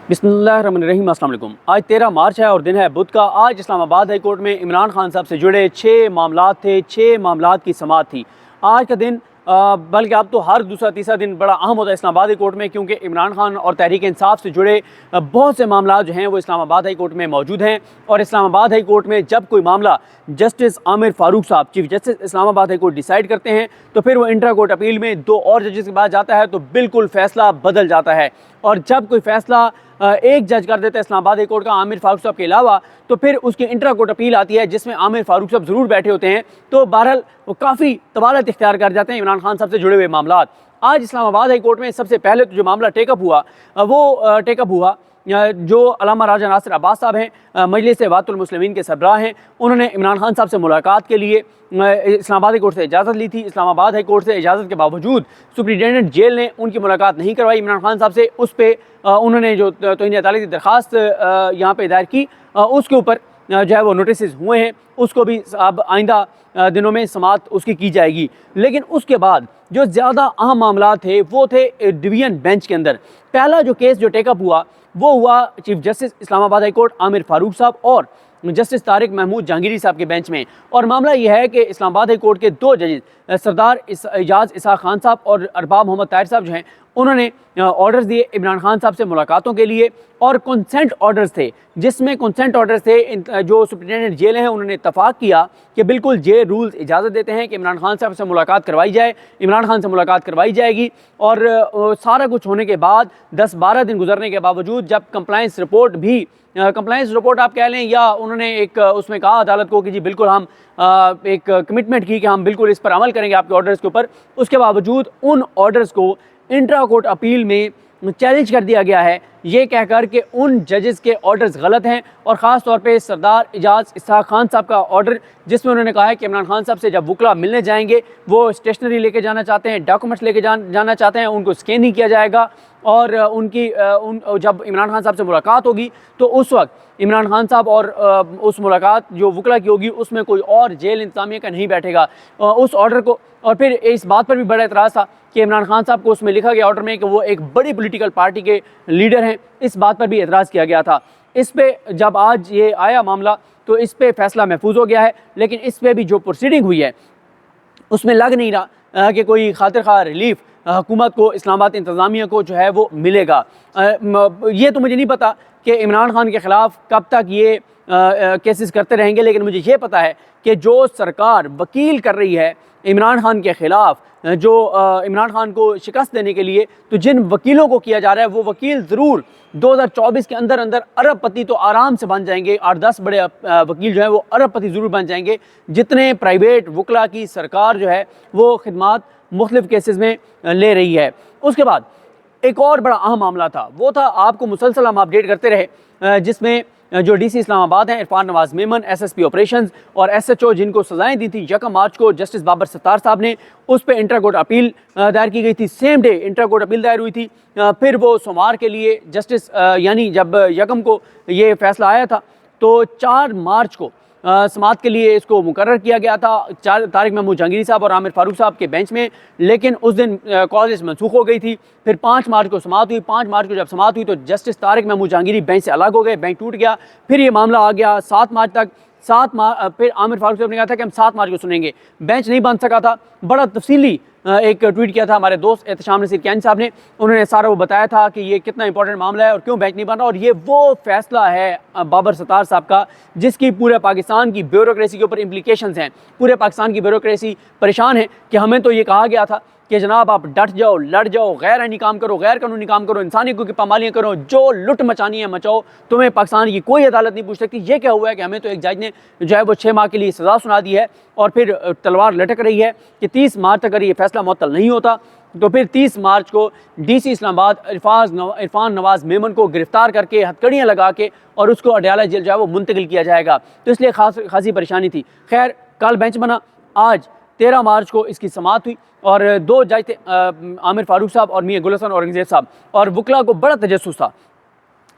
बिस्मिल्लाहिर्रहमानिर्रहीम। अस्सलाम वालेकुम। आज 13 मार्च है और दिन है बुध का। आज इस्लामाबाद हाई कोर्ट में इमरान खान साहब से जुड़े 6 मामलात थे, 6 मामलात की समाअत थी। आज का दिन बल्कि अब तो हर दूसरा तीसरा दिन बड़ा अहम होता है इस्लामाबाद हाई कोर्ट में, क्योंकि इमरान खान और तहरीक इंसाफ से जुड़े बहुत से मामला जो हैं वो इस्लामाबाद हाई कोर्ट में मौजूद हैं। और इस्लामाबाद हाई कोर्ट में जब कोई मामला जस्टिस आमिर फारूक साहब, chief justice Islamabad high court, decide करते हैं तो फिर वो इंट्रा कोर्ट अपील में 2 और जजेस के बाद जाता है तो बिल्कुल फ़ैसला बदल जाता है। और जब कोई फ़ैसला एक जज कर देता है इस्लामाबाद हाई कोर्ट का आमिर फारूक साहब के अलावा, तो फिर उसकी इंट्रा कोर्ट अपील आती है जिसमें आमिर फारूक साहब ज़रूर बैठे होते हैं। तो बहरहाल वो काफ़ी तवालत इख्तियार कर जाते हैं इमरान खान साहब से जुड़े हुए मामला। आज इस्लामाबाद हाई कोर्ट में सबसे पहले तो जो मामला टेकअप हुआ वो टेकअप हुआ जो अल्लामा राजा नासिर अब्बास साहब हैं, मजलिस वफ़ाक़ुल मुस्लिमीन के सरबराह हैं। उन्होंने इमरान खान साहब से मुलाकात के लिए इस्लामाबाद हाई कोर्ट से इजाज़त ली थी। इस्लामाबाद हाई कोर्ट से इजाज़त के बावजूद सुप्रिटेंडेंट जेल ने उनकी मुलाकात नहीं करवाई इमरान खान साहब से। उस पर उन्होंने जो तौहीन अदालत की दरख्वास्त यहाँ पर दायर की, उसके ऊपर जो है वो नोटिस हुए हैं। उसको भी अब आइंदा दिनों में समाअत उसकी की जाएगी। लेकिन उसके बाद जो ज़्यादा अहम मामला थे वो थे डिवीज़न बेंच के अंदर। पहला जो केस जो टेकअप हुआ वो हुआ chief justice Islamabad high court Aamir Farooq साहब और जस्टिस तारिक महमूद जहांगीरी साहब के बेंच में। और मामला यह है कि इस्लामाबाद हाई कोर्ट के 2 जजेस सरदार एजाज इसाक खान साहब और अरबाब मोहम्मद ताहिर साहब जो हैं, उन्होंने ऑर्डर्स दिए इमरान खान साहब से मुलाकातों के लिए। और कंसेंट ऑर्डर्स थे, जिसमें कंसेंट ऑर्डर्स थे जो सुप्रिटेंडेंट जेल हैं उन्होंने इत्तफाक किया कि बिल्कुल जेल रूल्स इजाज़त देते हैं कि इमरान खान साहब से मुलाकात करवाई जाए। इमरान खान से मुलाकात करवाई जाएगी। और सारा कुछ होने के बाद 10-12 दिन गुजरने के बावजूद जब कंप्लाइंस रिपोर्ट भी कंप्लाइंस रिपोर्ट आप कह लें, या उन्होंने एक उसमें कहा अदालत को कि जी बिल्कुल हम एक कमिटमेंट की कि हम बिल्कुल इस पर अमल करेंगे आपके ऑर्डर्स के ऊपर, उसके बावजूद उन ऑर्डर्स को इंट्रा कोर्ट अपील में चैलेंज कर दिया गया है, ये कहकर के उन जजेस के ऑर्डर्स गलत हैं। और ख़ास तौर पे सरदार एजाज इसाक खान साहब का ऑर्डर, जिसमें उन्होंने कहा है कि इमरान खान साहब से जब वकला मिलने जाएंगे वो स्टेशनरी लेके जाना चाहते हैं, डॉक्यूमेंट्स लेके जाना चाहते हैं, उनको स्कैन नहीं किया जाएगा। और जब इमरान खान साहब से मुलाकात होगी तो उस वक्त इमरान खान साहब और उस मुलाकात जो वकला की होगी उसमें कोई और जेल इंतज़ामिया का नहीं बैठेगा उस ऑर्डर को। और फिर इस बात पर भी बड़ा एतराज़ था कि इमरान खान साहब को उसमें लिखा गया ऑर्डर में कि वो एक बड़ी पॉलिटिकल पार्टी के लीडर हैं। इस बात पर भी एतराज़ किया गया था। इस पे जब आज ये आया मामला तो इस पे फ़ैसला महफूज हो गया है। लेकिन इस पर भी जो प्रोसीडिंग हुई है उसमें लग नहीं रहा कि कोई खातिर खा रिलीफ हुकूमत को, इस्लामाबाद इंतज़ामिया को जो है वो मिलेगा। ये तो मुझे नहीं पता कि इमरान खान के ख़िलाफ़ कब तक ये केसेस करते रहेंगे, लेकिन मुझे ये पता है कि जो सरकार वकील कर रही है इमरान खान के ख़िलाफ़, जो इमरान खान को शिकस्त देने के लिए, तो जिन वकीलों को किया जा रहा है वो वकील ज़रूर 2024 के अंदर अंदर अरबपति तो आराम से बन जाएंगे। 8-10 बड़े वकील जो है वो अरबपति ज़रूर बन जाएंगे, जितने प्राइवेट वकला की सरकार जो है वो खिदमात मुख्तलिफ़ केसेस में ले रही है। उसके बाद एक और बड़ा अहम मामला था, वो था, आपको मुसलसल हम अपडेट करते रहे, जिसमें जो डीसी इस्लामाबाद हैं इरफान नवाज़ मेमन, एसएसपी ऑपरेशंस और एसएचओ जिनको सज़ाएं दी थी 1 मार्च को जस्टिस बाबर सत्तार साहब ने, उस पर इंट्रा कोर्ट अपील दायर की गई थी। Same day intra court appeal दायर हुई थी। फिर वो सोमवार के लिए जस्टिस यानी जब 1 को ये फैसला आया था तो 4 मार्च को समाअत के लिए इसको मुकर्रर किया गया था तारिक महमूद जहांगीरी साहब और आमिर फारूक साहब के बेंच में। लेकिन उस दिन कॉलेज मनसूख हो गई थी। फिर 5 मार्च को समाअत हुई। 5 मार्च को जब समाअत हुई तो जस्टिस तारिक महमूद जहांगीरी बेंच से अलग हो गए, बेंच टूट गया। फिर ये मामला आ गया 7 मार्च तक। फिर आमिर फारूक साहब ने कहा था कि हम 7 मार्च को सुनेंगे, बेंच नहीं बन सका था। बड़ा तफसीली एक ट्वीट किया था हमारे दोस्त एहतशाम नसीर कैनी साहब ने, उन्होंने सारा वो बताया था कि ये कितना इंपॉर्टेंट मामला है और क्यों बेंच नहीं बन रहा। और ये वो फैसला है बाबर सत्तार साहब का जिसकी पूरे पाकिस्तान की ब्यूरोक्रेसी के ऊपर इम्प्लीकेशंस हैं। पूरे पाकिस्तान की ब्यूरोक्रेसी परेशान है कि हमें तो ये कहा गया था कि जनाब आप डट जाओ, लड़ जाओ, गैर आईनी काम करो, गैर कानूनी काम करो, इंसानी हकूक़ की पामालियाँ करो, जो लुट मचानी है मचाओ, तुम्हें पाकिस्तान की कोई अदालत नहीं पूछ सकती। ये क्या हुआ है कि हमें तो एक जज ने जो है वो 6 माह के लिए सज़ा सुना दी है और फिर तलवार लटक रही है कि 30 मार्च तक अगर ये फैसला मुअत्तल नहीं होता तो फिर 30 मार्च को डीसी इस्लामाबाद इरफान नवाज़ मेमन को गिरफ्तार करके हथकड़ियाँ लगा के और उसको अडयाला जेल जो है वो मुंतकिल किया जाएगा। तो इसलिए खासी परेशानी थी। खैर, कल बेंच बना। आज 13 मार्च को इसकी समाअत हुई और 2 जज थे, आमिर फारूक साहब और मियां गुल हसन औरंगज़ेब साहब। और वकला को बड़ा तजस्सुस था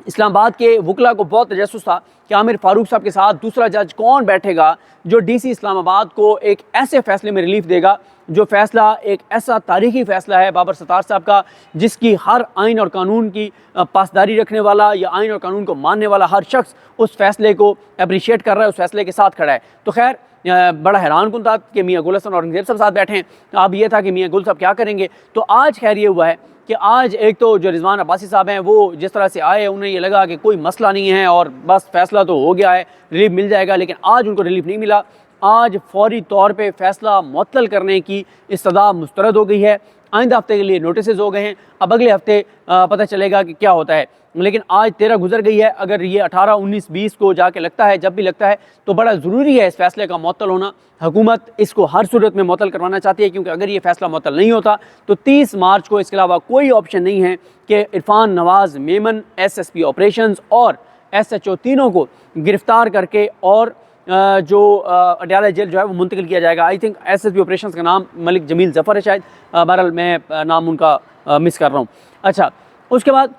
इस्लामाबाद के वकला को बहुत तजस्सुस था कि आमिर फारूक साहब के साथ दूसरा जज कौन बैठेगा जो डीसी इस्लामाबाद को एक ऐसे फैसले में रिलीफ देगा जो फैसला एक ऐसा तारीखी फ़ैसला है बाबर सत्तार साहब का, जिसकी हर आइन और कानून की पासदारी रखने वाला या आइन और कानून को मानने वाला हर शख्स उस फैसले को अप्रिशिएट कर रहा है, उस फैसले के साथ खड़ा है। तो खैर बड़ा हैरान कुन था कि मियाँ गुल हसन औरंगज़ेब साहब साथ बैठे हैं। अब ये था कि मियाँ गुल साहब क्या करेंगे। तो आज खैर ये हुआ है कि आज एक तो जो रिजवान अब्बासी साहब हैं वो जिस तरह से आए, उन्हें ये लगा कि कोई मसला नहीं है और बस फैसला तो हो गया है, रिलीफ मिल जाएगा, लेकिन आज उनको रिलीफ नहीं मिला। आज फौरी तौर पे फ़ैसला मुअत्तल करने की इस्तदा मुस्तरद हो गई है। आइंदा हफ्ते के लिए नोटिस हो गए हैं, अब अगले हफ्ते पता चलेगा कि क्या होता है। लेकिन आज 13 गुजर गई है, अगर ये 18, 19, 20 को जाके लगता है, जब भी लगता है, तो बड़ा ज़रूरी है इस फैसले का मुअत्तल होना। हुकूमत इसको हर सूरत में मुअत्तल करवाना चाहती है, क्योंकि अगर ये फैसला मुअत्तल नहीं होता तो 30 मार्च को इसके अलावा कोई ऑप्शन नहीं है कि इरफान, नवाज़, मेमन, SSP ऑपरेशंस और SHO तीनों को गिरफ़्तार करके और जो अडयाला जेल जो है वो मुंतकिल किया जाएगा। आई थिंक SSP ऑपरेशंस का नाम मलिक जमील ज़फ़र है शायद, बहरहाल मैं नाम उनका मिस कर रहा हूँ। अच्छा, उसके बाद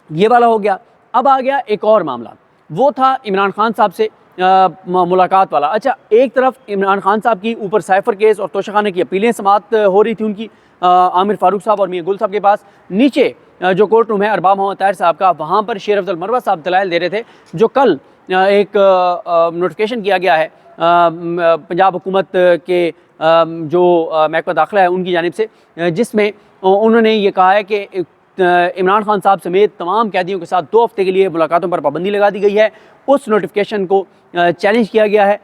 ये वाला हो गया। अब आ गया एक और मामला, वो था इमरान खान साहब से मुलाकात वाला। अच्छा, एक तरफ इमरान खान साहब की ऊपर साइफ़र केस और तोशाखाने की अपीलें समाअत हो रही थी उनकी, आमिर फारूक साहब और मियाँ गुल साहब के पास। नीचे जो कोर्ट रूम है अरबाब मोहम्मद ताहिर साहब का, वहाँ पर शेर अफजल मरवा साहब दलाइल दे रहे थे, जो कल एक नोटिफिकेशन किया गया है पंजाब हुकूमत के जो महकमा दाखिला है उनकी जानिब से, जिसमें उन्होंने ये कहा है कि इमरान खान साहब समेत तमाम कैदियों के साथ 2 हफ्ते के लिए मुलाकातों पर पाबंदी लगा दी गई है। उस नोटिफिकेशन को चैलेंज किया गया है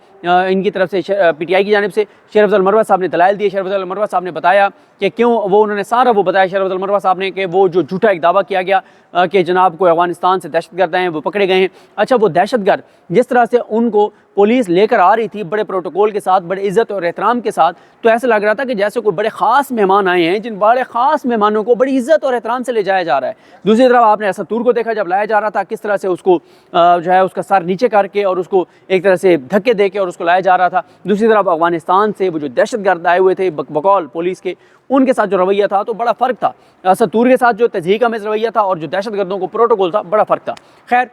इनकी तरफ से, PTI की जानिब से। शेर अफजल मरवा साहब ने दलाइल दिए। शेर अफजल मरवा साहब ने बताया कि क्यों उन्होंने सारा वो बताया शेर अफजल मरवा साहब ने कि वो जो झूठा एक दावा किया गया कि जनाब को अफगानिस्तान से दहशतगर्द हैं, वो पकड़े गए हैं। अच्छा, वो दहशतगर्द जिस तरह से उनको पुलिस लेकर आ रही थी बड़े प्रोटोकॉल के साथ, बड़े इज़्ज़त और एहतराम के साथ, तो ऐसा लग रहा था कि जैसे कोई बड़े ख़ास मेहमान आए हैं, जिन बड़े ख़ास मेहमानों को बड़ी इज़्ज़त और एहतराम से ले जाया जा रहा है। दूसरी तरफ आपने असदूर को देखा, जब लाया जा रहा था किस तरह से उसको जो है उसका सर नीचे करके और उसको एक तरह से धक्के दे के और उसको लाया जा रहा था। दूसरी तरफ अफगानिस्तान से वो जो दहशतगर्द आए हुए थे बकौल पुलिस के, उनके साथ जो रवैया था तो बड़ा फ़र्क था। असदूर के साथ जो तज़हीक आमेज़ रवैया था और जो दहशतगर्दों को प्रोटोकॉल था, बड़ा फ़र्क था। खैर,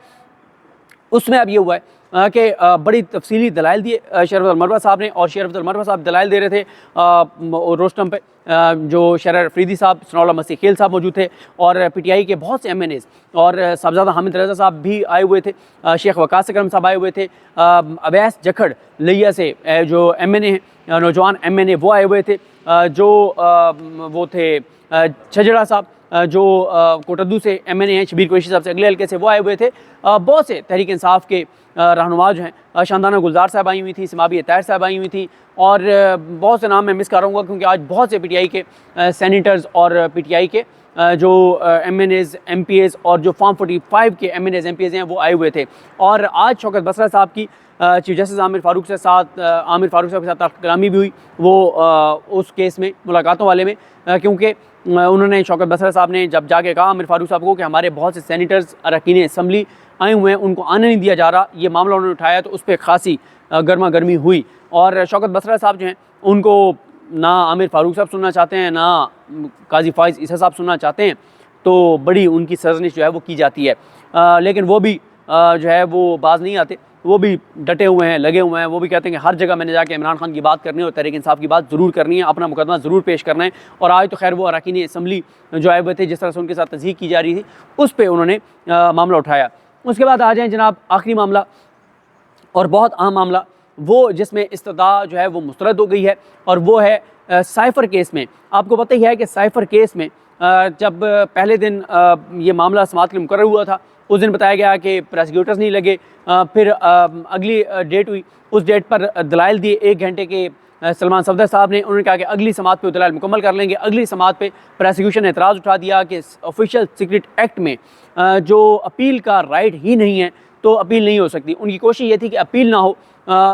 उसमें अब ये हुआ है कि बड़ी तफसीली दलाइल दिए शेर अफजल मरवा साहब ने, और शेर अफजल मरवा साहब दलाइल दे रहे थे रोस्टम पे। जो शरर अफरीदी साहब, सनाउल्लाह मसीह खेल साहब मौजूद थे, और PTI के बहुत से MNAs और साहबजादा हामिद रज़ा साहब भी आए हुए थे, शेख वकास अकरम साहब आए हुए थे, अवैस जखड़ लिया से जो MNA हैं, नौजवान MNA वो आए हुए थे, जो वो थे छजड़ा साहब जो कोटद्दू से MNA हैं, शबीर कुरैशी साहब से अगले हल्के से, वो आए हुए थे। बहुत से तहरीक इंसाफ के रहनुमा जो हैं, शानदाना गुलजार साहब आई हुई थी, सिमाबी ताहिर साहब आई हुई थी, और बहुत से नाम मैं मिस करूँगा क्योंकि आज बहुत से PTI के सैनिटर्स और PTI के जो MNAs, MPAs और जो फॉर्म 45 के MNAs, MPAs हैं वो आए हुए थे। और आज शौकत बसरा साहब की चीफ जस्टिस आमिर फारूक साहब के साथ कलामी भी हुई, वो उस केस में मुलाकातों वाले में, क्योंकि उन्होंने शौकत बसरा साहब ने जब जाके कहा आमिर फारूक साहब को कि हमारे बहुत से सैनिटर्स अरकान असम्बली आए हुए हैं, उनको आने नहीं दिया जा रहा, ये मामला उन्होंने उठाया, तो उस पर खासी गर्मा गर्मी हुई। और शौकत बसरा साहब जो हैं उनको ना आमिर फारूक साहब सुनना चाहते हैं, ना काजी फाइज़ ईसा साहब सुनना चाहते हैं, तो बड़ी उनकी सरजनिश जो है वो की जाती है। लेकिन वो भी जो है वो बाज नहीं आते, वो भी डटे हुए हैं, लगे हुए हैं। वो भी कहते हैं कि हर जगह मैंने जाके इमरान खान की बात करनी है और तहरीक इंसाफ की बात ज़रूर करनी है, अपना मुकदमा ज़रूर पेश करना है। और आज तो खैर वो अरकान असम्बली जो आए हुए थे, जिस तरह से उनके साथ तज़हीक की जा रही थी, उस पर उन्होंने मामला उठाया। उसके बाद आ जाएँ जनाब आखिरी मामला, और बहुत अहम मामला, वो जिसमें इस्तदा जो है वो मुस्तरद हो गई है, और वो है साइफ़र केस में। आपको पता ही है कि साइफ़र केस में जब पहले दिन ये मामला समाअत के लिए मुकर्रर हुआ था, उस दिन बताया गया कि प्रोसिक्यूटर्स नहीं लगे। फिर अगली डेट हुई, उस डेट पर दलाइल दिए 1 घंटे के सलमान सफदर साहब ने। उन्होंने कहा कि अगली समाअत पे दलाइल मुकम्मल कर लेंगे। अगली समाअत पे प्रोसिक्यूशन ने एतराज़ उठा दिया कि ऑफिशियल सीक्रेट एक्ट में जो अपील का राइट ही नहीं है, तो अपील नहीं हो सकती। उनकी कोशिश ये थी कि अपील ना हो,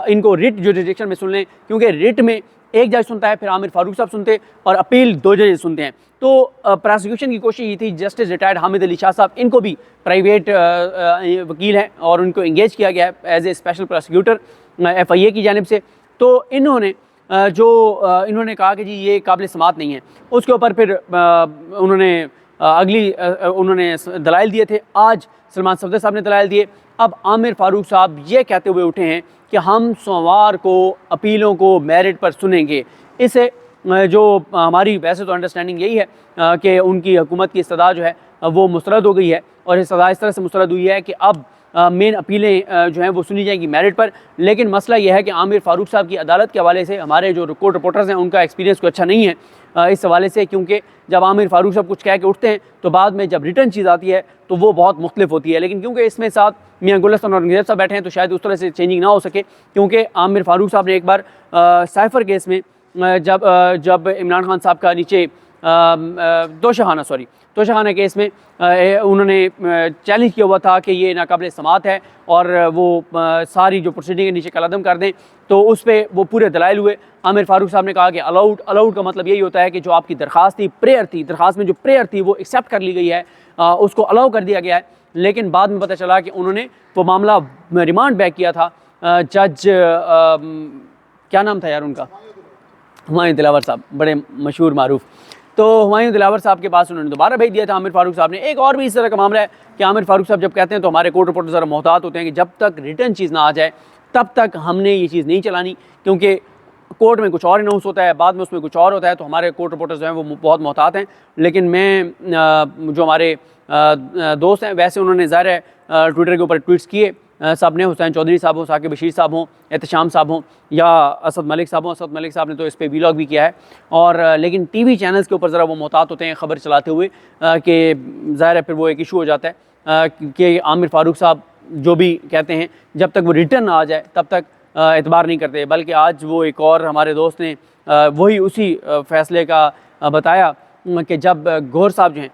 इनको रिट जुरिडिक्शन में सुन लें, क्योंकि रिट में एक जज सुनता है, फिर आमिर फारूक साहब सुनते, और अपील 2 जज सुनते हैं। तो प्रोसिक्यूशन की कोशिश ये थी, जस्टिस रिटायर्ड हामिद अली शाह साहब, इनको भी प्राइवेट वकील हैं और उनको इंगेज किया गया है as a special prosecutor FIA की जानिब से। तो इन्होंने इन्होंने कहा कि जी ये काबिल समाअत नहीं है। उसके ऊपर फिर उन्होंने अगली उन्होंने दलाइल दिए थे। आज सलमान सफदर साहब ने दलाइल दिए। अब आमिर फारूक साहब ये कहते हुए उठे हैं कि हम सोमवार को अपीलों को मेरिट पर सुनेंगे। इससे जो हमारी वैसे तो अंडरस्टैंडिंग यही है कि उनकी हुकूमत की इस्तदा जो है वो मुस्तरद हो गई है, और इस्तदा इस तरह से मुस्तरद हुई है कि अब मेन अपीलें जो हैं वो सुनी जाएंगी मेरिट पर। लेकिन मसला यह है कि आमिर फारूक साहब की अदालत के हवाले से हमारे जो कोर्ट रिपोर्टर्स हैं उनका एक्सपीरियंस कोई अच्छा नहीं है इस हवाले से, क्योंकि जब आमिर फारूक साहब कुछ कह के उठते हैं तो बाद में जब रिटर्न चीज़ आती है तो वो बहुत मुख्तलिफ होती है। लेकिन क्योंकि इसमें साथ मियाँ गुलस्तान और अंग्रेज़ साहब बैठे हैं तो शायद उस तरह से चेंजिंग ना हो सके, क्योंकि आमिर फारूक साहब ने एक बार साइफर केस में जब इमरान खान साहब का नीचे तोशाखाना केस में उन्होंने चैलेंज किया हुआ था कि ये नाकाबिल समात है और वो सारी जो प्रोसीडिंग के नीचे कलअदम कर दें, तो उस पर वो पूरे दलाइल हुए। आमिर फारूक साहब ने कहा कि अलाउड का मतलब यही होता है कि जो आपकी दरख्वास्त थी, प्रेयर थी, दरख्वास्त में जो प्रेयर थी वो एक्सेप्ट कर ली गई है, उसको अलाउ कर दिया गया है। लेकिन बाद में पता चला कि उन्होंने वो मामला रिमांड बैक किया था। जज क्या नाम था यार उनका, हुमायूं दिलावर साहब, बड़े मशहूर मारूफ। तो हुमायूं दिलावर साहब के पास उन्होंने दोबारा भेज दिया था आमिर फारूक साहब ने। एक और भी इस तरह का मामला है कि आमिर फारूक साहब जब कहते हैं तो हमारे कोर्ट रिपोर्टर ज़रा मोहतात होते हैं कि जब तक रिटर्न चीज़ ना आ जाए तब तक हमने ये चीज़ नहीं चलानी, क्योंकि कोर्ट में कुछ और अनाउंस होता है, बाद में उसमें कुछ और होता है। तो हमारे कोर्ट रिपोर्टर्स जो हैं वो बहुत मोहतात हैं। लेकिन मैं जो हमारे दोस्त हैं वैसे उन्होंने ज़ाहिर है ट्विटर के ऊपर ट्वीट्स किए सब ने, हुसैन चौधरी साहब हों, साकिब बशीर साहब हों, एहतशाम साहब हों या असद मलिक साहब हों। असद मलिक साहब ने तो इस पर वीलॉग भी किया है। और लेकिन टीवी चैनल्स के ऊपर ज़रा वो मोहतात होते हैं खबर चलाते हुए कि ज़ाहिर है फिर वो एक इशू हो जाता है कि आमिर फारूक साहब जो भी कहते हैं जब तक वो रिटर्न ना आ जाए तब तक एतबार नहीं करते। बल्कि आज वो एक और हमारे दोस्त ने वही उसी फ़ैसले का बताया कि जब गौहर साहब जो हैं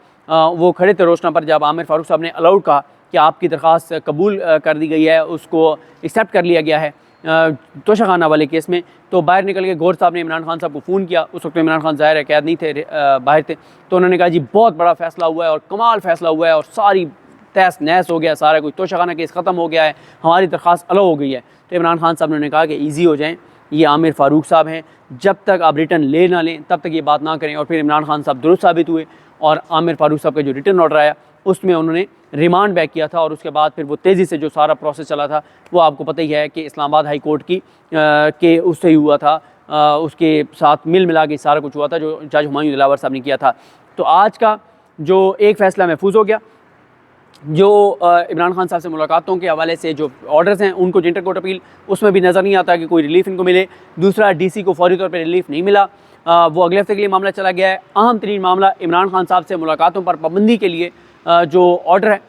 वो खड़े थे रोशना पर, जब आमिर फारूक साहब ने अलाउड कहा कि आपकी दरख्वास्त कबूल कर दी गई है, उसको एक्सेप्ट कर लिया गया है तोशाखाना वाले केस में, तो बाहर निकल के गौहर साहब ने इमरान खान साहब को फ़ोन किया। उस वक्त इमरान खान ज़ाहिर है कैद नहीं थे, बाहर थे। तो उन्होंने कहा जी बहुत बड़ा फ़ैसला हुआ है और कमाल फ़ैसला हुआ है और सारी तहस नहस हो गया, सारा कुछ तोशाखाना केस ख़त्म हो गया है, हमारी दरख्वास्त अलाउ हो गई है। तो इमरान खान साहब ने कहा कि ईजी हो जाएँ, ये आमिर फारूक साहब हैं, जब तक आप रिटर्न ले ना लें तब तक ये बात ना करें। और फिर इमरान खान साहब दुरुस्त साबित हुए और आमिर फारूक साहब का जो रिटर्न ऑर्डर आया उसमें उन्होंने रिमांड बैक किया था। और उसके बाद फिर वो तेज़ी से जो सारा प्रोसेस चला था वो आपको पता ही है कि इस्लामाबाद हाई कोर्ट की के उससे ही हुआ था, उसके साथ मिला के सारा कुछ हुआ था जो जज हुमायूं दिलावर साहब ने किया था। तो आज का जो एक फ़ैसला महफूज हो गया, जो इमरान खान साहब से मुलाकातों के हवाले से जो ऑर्डर्स हैं उनको इंटर कोर्ट अपील, उसमें भी नज़र नहीं आता कि कोई रिलीफ इनको मिले। दूसरा, डीसी को फौरी तौर पर रिलीफ नहीं मिला, वो अगले हफ्ते के लिए मामला चला गया है। अहम तरीन मामला इमरान खान साहब से मुलाकातों पर पाबंदी के लिए जो ऑर्डर है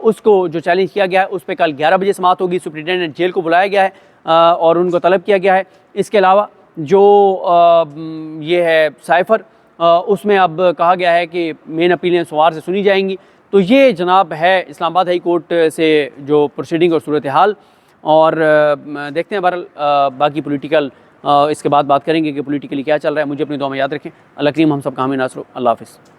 उसको जो चैलेंज किया गया है उस पर कल 11 बजे समाप्त होगी। सुप्रिटेंडेंट जेल को बुलाया गया है और उनको तलब किया गया है। इसके अलावा जो ये है साइफर, उसमें अब कहा गया है कि मेन अपीलें सोमवार से सुनी जाएंगी। तो ये जनाब है इस्लामाबाद हाई कोर्ट से जो प्रोसीडिंग और सूरत हाल। और देखते हैं बहरहाल बाकी पॉलिटिकल इसके बाद बात करेंगे कि पॉलिटिकली क्या चल रहा है। मुझे अपनी दुआ में याद रखें। अल्लाह करीम हम सब का हामी नासर हो। अल्लाह हाफ़िज़।